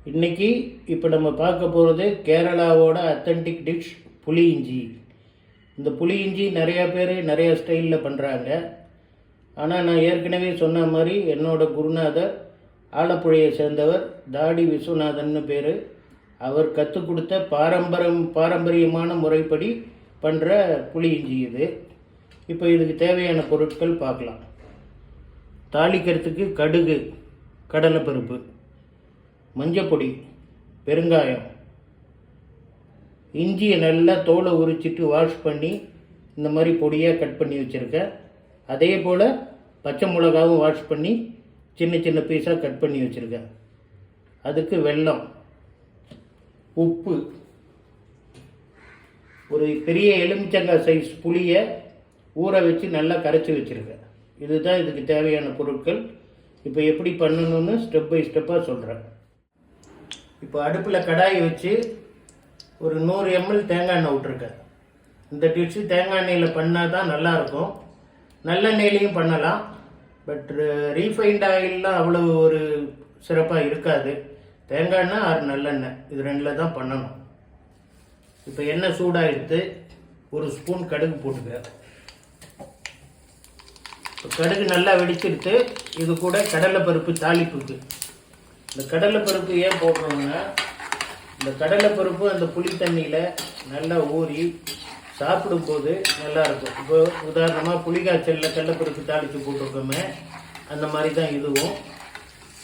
இன்றைக்கி இப்போ நம்ம பார்க்க போகிறது கேரளாவோட அத்தன்டிக் டிஷ் புளி இஞ்சி. இந்த புளி இஞ்சி நிறையா பேர் நிறையா ஸ்டைலில் பண்ணுறாங்க. ஆனால் நான் ஏற்கனவே சொன்ன மாதிரி என்னோடய குருநாதர் ஆலப்புழையை சேர்ந்தவர் தாடி விஸ்வநாதன்னு பேர். அவர் கற்றுக் கொடுத்த பாரம்பரியமான முறைப்படி பண்ணுற புளி இஞ்சி இது. இப்போ இதுக்கு தேவையான பொருட்கள் பார்க்கலாம். தாளிக்கிறதுக்கு கடுகு, கடலைப்பருப்பு, மஞ்சப்பொடி, பெருங்காயம், இஞ்சியை நல்லா தோலை உரிச்சிட்டு வாஷ் பண்ணி இந்த மாதிரி பொடியாக கட் பண்ணி வச்சுருக்கேன். அதே போல் பச்சை மிளகாவும் வாஷ் பண்ணி சின்ன சின்ன பீஸாக கட் பண்ணி வச்சுருக்கேன். அதுக்கு வெல்லம், உப்பு, ஒரு பெரிய எலுமிச்சங்காய் சைஸ் புளியை ஊற வச்சு நல்லா கரைச்சி வச்சுருக்கேன். இதுதான் இதுக்கு தேவையான பொருட்கள். இப்போ எப்படி பண்ணணும்னு ஸ்டெப் பை ஸ்டெப்பாக சொல்கிறேன். இப்போ அடுப்பில் கடாயை வச்சு ஒரு 100 ml தேங்காய் எண்ணெய் விட்ருக்கேன். இந்த டிஷ்ஷு தேங்காய் எண்ணெயில் பண்ணால் தான் நல்லாயிருக்கும். நல்லெண்ணெயிலையும் பண்ணலாம், பட் ரீஃபைண்ட் ஆயிலெலாம் அவ்வளோ ஒரு சிறப்பாக இருக்காது. தேங்காய் எண்ணெய் ஆறு நல்லெண்ணெய், இது ரெண்டில் தான் பண்ணணும். இப்போ எண்ணெய் சூடாக எடுத்து ஒரு ஸ்பூன் கடுகு போட்டுக்கிறேன். இப்போ கடுகு நல்லா வெடிச்சிடுத்து இது கூட கடலைப்பருப்பு தாளிப்புக்கு. இந்த கடலைப்பருப்பு ஏன் போடுறோம்னா, இந்த கடலைப்பருப்பு அந்த புளி தண்ணியில் நல்லா ஊறி சாப்பிடும்போது நல்லாயிருக்கும். இப்போ உதாரணமாக புளிக்காய்ச்சலில் கடலைப்பருப்பு தாளித்து போட்டிருக்கோமே, அந்த மாதிரி தான் இதுவும்.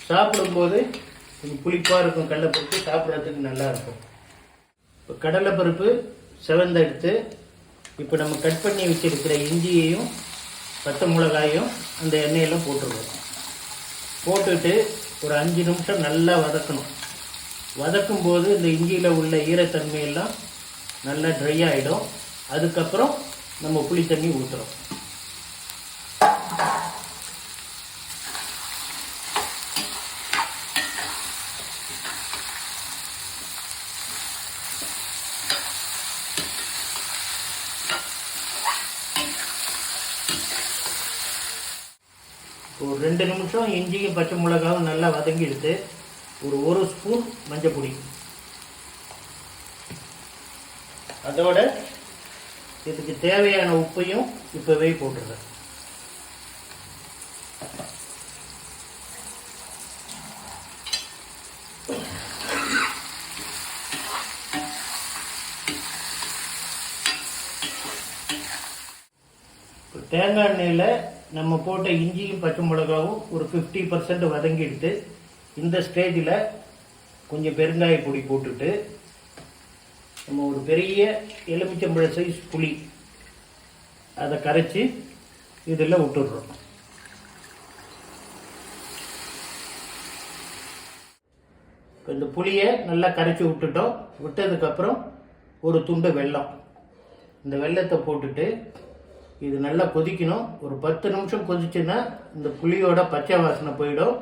சாப்பிடும்போது கொஞ்சம் புளிப்பாக இருக்கும் கடலைப்பருப்பு, சாப்பிட்றதுக்கு நல்லாயிருக்கும். இப்போ கடலைப்பருப்பு செவந்தெடுத்து இப்போ நம்ம கட் பண்ணி வச்சுருக்கிற இஞ்சியையும் பச்சை மிளகாயும் அந்த எண்ணெயெல்லாம் போட்டுருவோம். போட்டுட்டு ஒரு 5 நிமிஷம் நல்லா வதக்கணும். வதக்கும் போது இந்த இஞ்சியில் உள்ள ஈரத்தன்மையெல்லாம் நல்லா ட்ரை ஆகிடும். அதுக்கப்புறம் நம்ம புளி தண்ணி ஊற்றுறோம். ஒரு 2 நிமிஷம் இஞ்சியும் பச்சை மிளகாவும் நல்லா வதங்கி எடுத்து ஒரு ஸ்பூன் மஞ்சப்பொடி, அதோட இதுக்கு தேவையான உப்பையும் இப்போவே போட்டுருவேன். தேங்காய் எண்ணெயில் நம்ம போட்ட இஞ்சியும் பச்சை மிளகாவும் ஒரு 50% வதங்கிடுத்து. இந்த ஸ்டேஜில் கொஞ்சம் பெருங்காய பொடி போட்டுட்டு நம்ம ஒரு பெரிய எலுமிச்சம்பழ சைஸ் புளி அதை கரைச்சி இதில் விட்டுடுறோம். இப்போ இந்த புளியை நல்லா கரைச்சி விட்டுட்டோம். விட்டதுக்கப்புறம் ஒரு துண்டு வெல்லம், இந்த வெல்லத்தை போட்டுட்டு இது நல்லா கொதிக்கணும். ஒரு 10 நிமிஷம் கொதிச்சுன்னா இந்த புளியோட பச்சை வாசனை போயிடும்.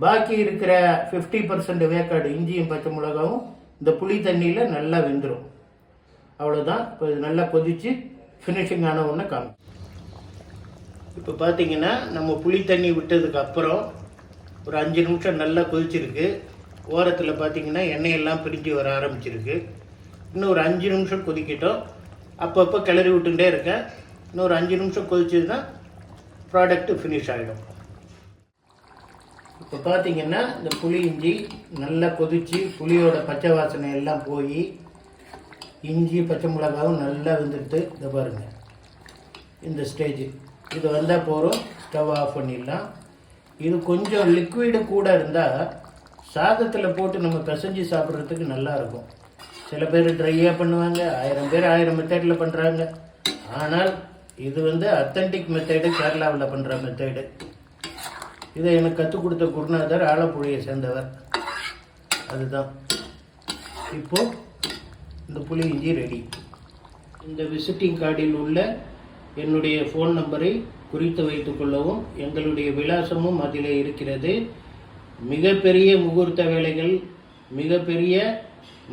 பாக்கி இருக்கிற 50% வேக்காடு இஞ்சியும் பச்சை மிளகாவும் இந்த புளி தண்ணியில் நல்லா வெந்துடும். அவ்வளோதான். இப்போ இது நல்லா கொதித்து ஃபினிஷிங் ஆன உடனே காணும். இப்போ பார்த்தீங்கன்னா நம்ம புளி தண்ணி விட்டதுக்கு அப்புறம் ஒரு 5 நிமிஷம் நல்லா கொதிச்சிருக்கு. ஓரத்தில் பார்த்தீங்கன்னா எண்ணெயெல்லாம் பிரிஞ்சு வர ஆரம்பிச்சிருக்கு. இன்னும் ஒரு 5 நிமிஷம் கொதிக்கிட்டோம். அப்பப்போ கிளறி விட்டுட்டே இருக்கேன். இன்னொரு 5 நிமிஷம் கொதிச்சதுன்னா ப்ராடக்ட்டு ஃபினிஷ் ஆகிடும். இப்போ பார்த்தீங்கன்னா இந்த புளி இஞ்சி நல்லா கொதித்து புளியோட பச்சை வாசனை எல்லாம் போய் இஞ்சி பச்சை மிளகாவும் நல்லா வெந்துடுத்து. இதை பாருங்கள், இந்த ஸ்டேஜ் இது வந்தால் போகிறோம். ஸ்டவ் ஆஃப் பண்ணிடலாம். இது கொஞ்சம் லிக்விடு கூட இருந்தால் சாதத்தில் போட்டு நம்ம பிசைஞ்சு சாப்பிட்றதுக்கு நல்லாயிருக்கும். சில பேர் ட்ரையாக பண்ணுவாங்க, 1000 பேர் 1000 மெத்தடில் பண்ணுறாங்க. ஆனால் இது அத்தன்டிக் மெத்தடு, கேரளாவில் பண்ணுற மெத்தடு. இதை எனக்கு கற்றுக் கொடுத்த குருநாதர் ஆலப்புழையை சேர்ந்தவர். அதுதான். இப்போது இந்த புளி இஞ்சி ரெடி. இந்த விசிட்டிங் கார்டில் உள்ள என்னுடைய ஃபோன் நம்பரை குறித்து வைத்து கொள்ளவும். எங்களுடைய விலாசமும் அதில் இருக்கிறது. மிகப்பெரிய முகூர்த்த வேலைகள், மிகப்பெரிய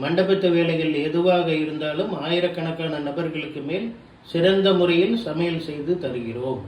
மண்டபத்து வேலைகள் எதுவாக இருந்தாலும் ஆயிரக்கணக்கான நபர்களுக்கு மேல் சிறந்த முறையில் சமையல் செய்து தருகிறோம்.